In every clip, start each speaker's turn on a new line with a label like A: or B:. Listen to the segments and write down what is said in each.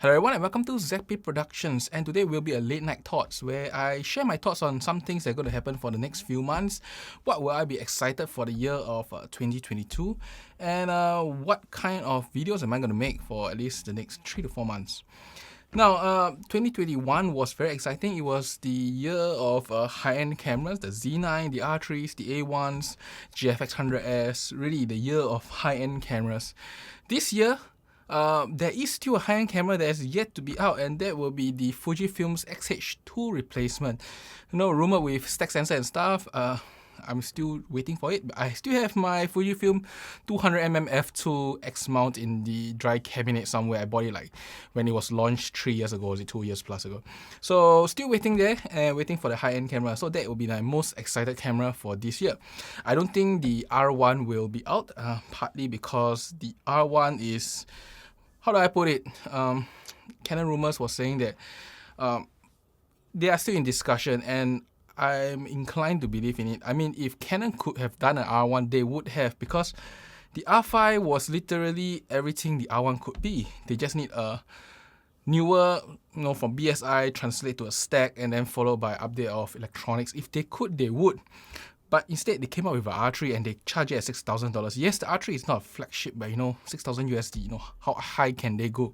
A: Hello everyone and welcome to ZP Productions, and today will be a late night thoughts where I share my thoughts on some things that are going to happen for the next few months. What will I be excited for the year of 2022, and what kind of videos am I going to make for at least the next 3 to 4 months. Now, 2021 was very exciting. It was the year of high-end cameras, the Z9, the R3s, the A1s, GFX 100S, really the year of high-end cameras. This year, there is still a high-end camera that is yet to be out, and that will be the Fujifilm's X-H2 replacement. Rumored with stack sensor and stuff. I'm still waiting for it, but I still have my Fujifilm 200mm f2 X mount in the dry cabinet somewhere. I bought it like when it was launched 3 years ago, was it 2 years plus ago? So still waiting there and waiting for the high-end camera. So that will be my most excited camera for this year. I don't think the R1 will be out, partly because the R1 is, how do I put it? Canon rumors was saying that they are still in discussion, and I'm inclined to believe in it. I mean, if Canon could have done an R1, they would have, because the R5 was literally everything the R1 could be. They just need a newer, from BSI, translate to a stack, and then followed by update of electronics. If they could, they would. But instead, they came up with an R3 and they charge it at $6,000. Yes, the R3 is not a flagship, but $6,000 USD, how high can they go?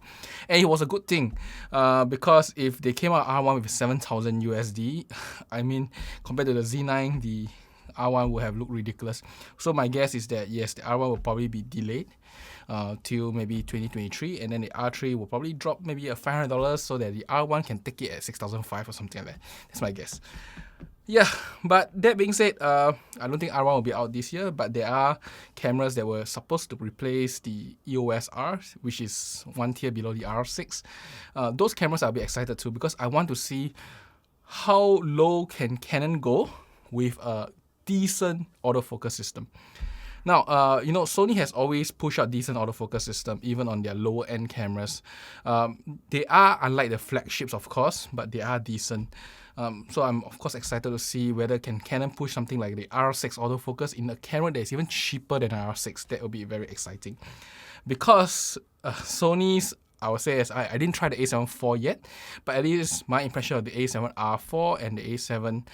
A: And it was a good thing, because if they came out R1 with 7,000 USD, I mean, compared to the Z9, the R1 would have looked ridiculous. So my guess is that yes, the R1 will probably be delayed till maybe 2023, and then the R3 will probably drop maybe a $500 so that the R1 can take it at 6,500 or something like that. That's my guess. Yeah, but that being said, I don't think R1 will be out this year, but there are cameras that were supposed to replace the EOS R, which is one tier below the R6. Those cameras I'll be excited too, because I want to see how low can Canon go with a decent autofocus system. Now, Sony has always pushed out decent autofocus system, even on their lower end cameras. They are, unlike the flagships, of course, but they are decent. So I'm of course excited to see whether Canon push something like the R6 autofocus in a camera that is even cheaper than an R6. That will be very exciting, because Sony's, I would say, I didn't try the A7 IV yet, but at least my impression of the A7R4 and the A7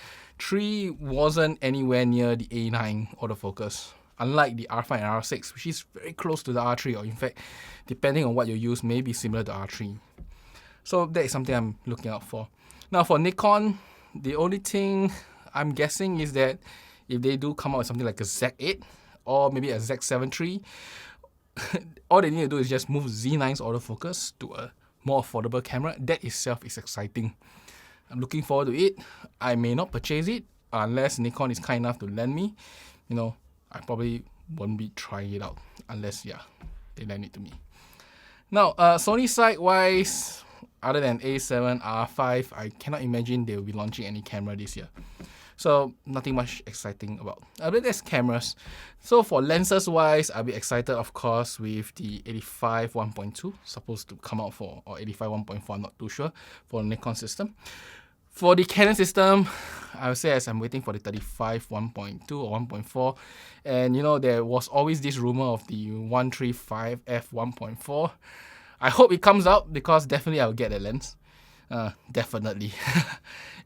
A: III wasn't anywhere near the A9 autofocus. Unlike the R5 and R6, which is very close to the R3, or in fact, depending on what you use, may be similar to R3. So that is something I'm looking out for. Now for Nikon, the only thing I'm guessing is that if they do come out with something like a Z8 or maybe a Z7 III, all they need to do is just move Z9's autofocus to a more affordable camera. That itself is exciting. I'm looking forward to it. I may not purchase it unless Nikon is kind enough to lend me. I probably won't be trying it out unless, they lend it to me. Now, Sony side-wise, other than A7, R5, I cannot imagine they will be launching any camera this year. So, nothing much exciting about. But that's cameras. So, for lenses-wise, I'll be excited, of course, with the 85 1.2, supposed to come out for, or 85 1.4, I'm not too sure, for the Nikon system. For the Canon system, I would say as I'm waiting for the 35 1.2 or 1.4, and there was always this rumor of the 135 f 1.4. I hope it comes out, because definitely I'll get a lens. Definitely.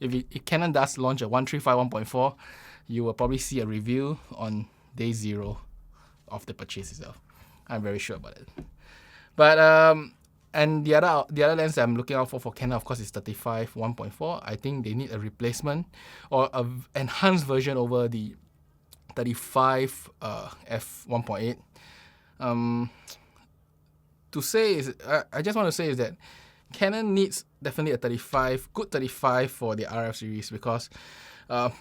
A: if Canon does launch a 135 1.4, you will probably see a review on day 0 of the purchase itself. I'm very sure about it. But and the other lens that I'm looking out for Canon, of course, is 35 1.4. I think they need a replacement or an enhanced version over the 35 f 1.8. I just want to say is that Canon needs definitely a good 35 for the RF series, because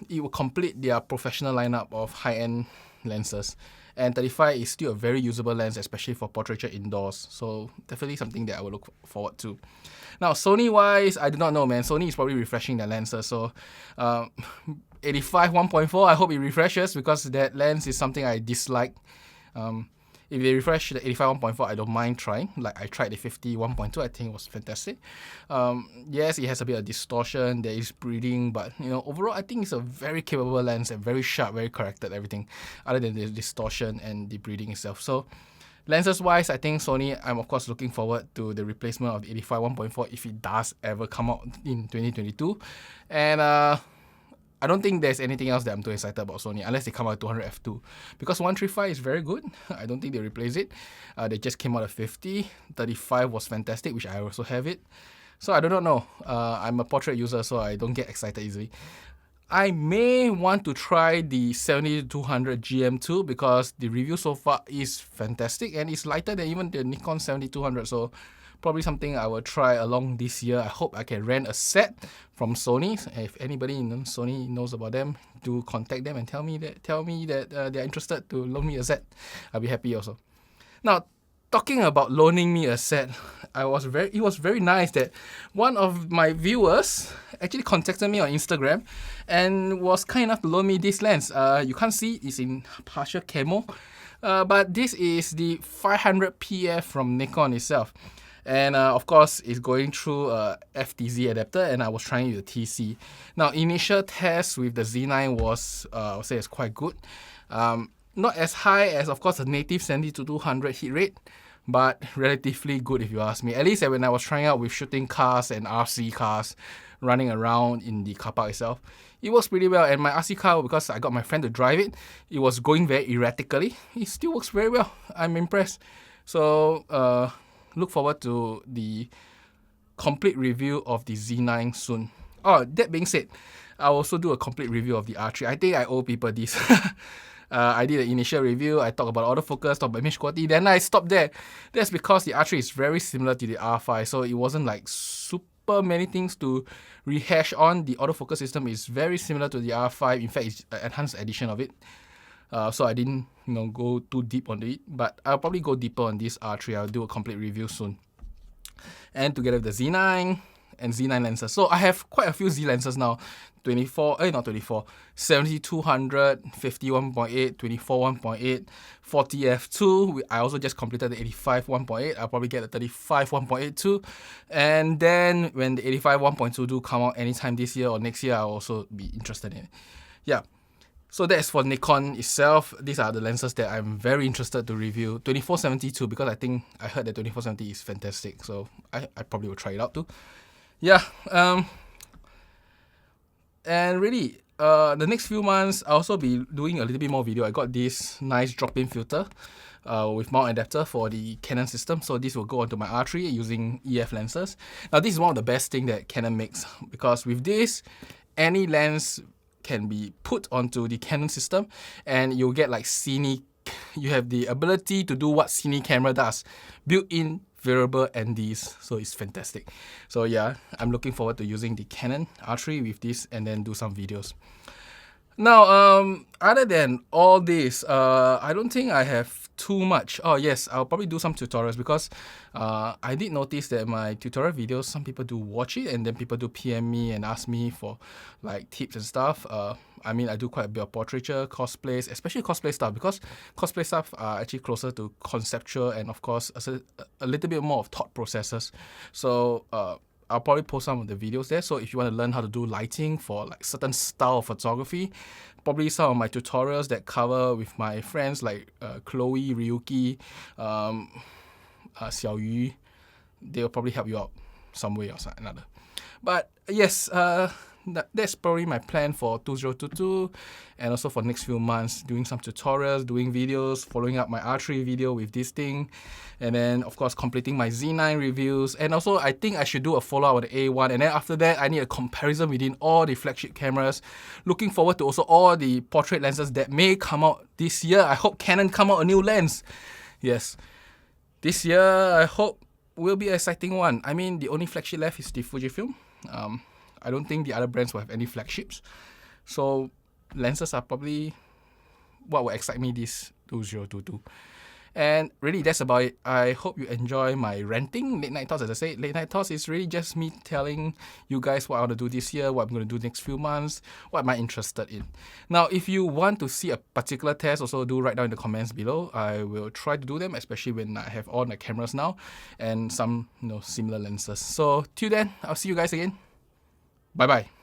A: it will complete their professional lineup of high-end lenses. And 35 is still a very usable lens, especially for portraiture indoors. So definitely something that I will look forward to. Now, Sony-wise, I do not know, man. Sony is probably refreshing their lenses. So 85 1.4, I hope it refreshes, because that lens is something I dislike. If they refresh the 85 1.4, I don't mind trying. Like I tried the 50 1.2, I think it was fantastic. Yes, it has a bit of distortion, there is breathing, but overall I think it's a very capable lens and very sharp, very corrected, everything, other than the distortion and the breathing itself. So Lenses wise, I think Sony, I'm of course looking forward to the replacement of the 85 1.4 if it does ever come out in 2022. And I don't think there's anything else that I'm too excited about Sony unless they come out with 200 f2. Because 135 is very good. I don't think they replace it. They just came out at 50. 35 was fantastic, which I also have it. So I do not know. I'm a portrait user, so I don't get excited easily. I may want to try the 70-200 GM2 because the review so far is fantastic and it's lighter than even the Nikon 70-200. So probably something I will try along this year. I hope I can rent a set from Sony. If anybody in Sony knows about them, do contact them and tell me that they're interested to loan me a set. I'll be happy also. Now, talking about loaning me a set, it was very nice that one of my viewers actually contacted me on Instagram and was kind enough to loan me this lens. You can't see it's in partial camo, but this is the 500 PF from Nikon itself. And of course, it's going through a FTZ adapter, and I was trying with the TC. Now, initial test with the Z9 was, I would say, it's quite good. Not as high as, of course, the native 70-200 hit rate, but relatively good if you ask me. At least when I was trying out with shooting cars and RC cars running around in the car park itself, it works pretty well. And my RC car, because I got my friend to drive it, it was going very erratically. It still works very well. I'm impressed. So, look forward to the complete review of the Z9 soon. Oh, that being said, I'll also do a complete review of the R3. I think I owe people this. I did an initial review, I talked about autofocus, talked about image quality, then I stopped there. That's because the R3 is very similar to the R5, so it wasn't like super many things to rehash on. The autofocus system is very similar to the R5, in fact it's an enhanced edition of it. So I didn't go too deep on it, but I'll probably go deeper on this R3. I'll do a complete review soon. And together with the Z9 and Z9 lenses. So I have quite a few Z lenses now. 70-200, 50 1.8, 24 1.8, 40 f2. I also just completed the 85 1.8. I'll probably get the 35 1.8 too. And then when the 85 1.2 do come out anytime this year or next year, I'll also be interested in it. Yeah. So that's for Nikon itself. These are the lenses that I'm very interested to review. 24-72 because I heard that 24-70 is fantastic. So I probably will try it out too. Yeah. And really, the next few months, I'll also be doing a little bit more video. I got this nice drop-in filter with mount adapter for the Canon system. So this will go onto my R3 using EF lenses. Now, this is one of the best things that Canon makes because with this, any lens can be put onto the Canon system and you'll get like Cine. You have the ability to do what Cine camera does, built-in variable NDs, so it's fantastic. So yeah, I'm looking forward to using the Canon R3 with this and then do some videos. Now, other than all this, I don't think I have too much. Oh yes, I'll probably do some tutorials because I did notice that my tutorial videos, some people do watch it and then people do PM me and ask me for like tips and stuff. I mean, I do quite a bit of portraiture, cosplays, especially cosplay stuff because cosplay stuff are actually closer to conceptual and of course a little bit more of thought processes. So I'll probably post some of the videos there. So if you want to learn how to do lighting for like certain style of photography, probably some of my tutorials that cover with my friends like Chloe, Ryuki, Xiao Yu, they'll probably help you out some way or another. But yes, that's probably my plan for 2022 and also for next few months, doing some tutorials, doing videos, following up my R3 video with this thing, and then of course completing my Z9 reviews. And also I think I should do a follow-up with the A1, and then after that I need a comparison within all the flagship cameras. Looking forward to also all the portrait lenses that may come out this year. I hope Canon come out a new lens. Yes, this year I hope will be an exciting one. I mean, the only flagship left is the Fujifilm. I don't think the other brands will have any flagships. So lenses are probably what will excite me this 2022. And really, that's about it. I hope you enjoy my ranting, late night thoughts. As I say, late night thoughts is really just me telling you guys what I want to do this year, what I'm going to do next few months, what am I interested in. Now, if you want to see a particular test, also do write down in the comments below. I will try to do them, especially when I have all my cameras now and some similar lenses. So till then, I'll see you guys again. Bye bye.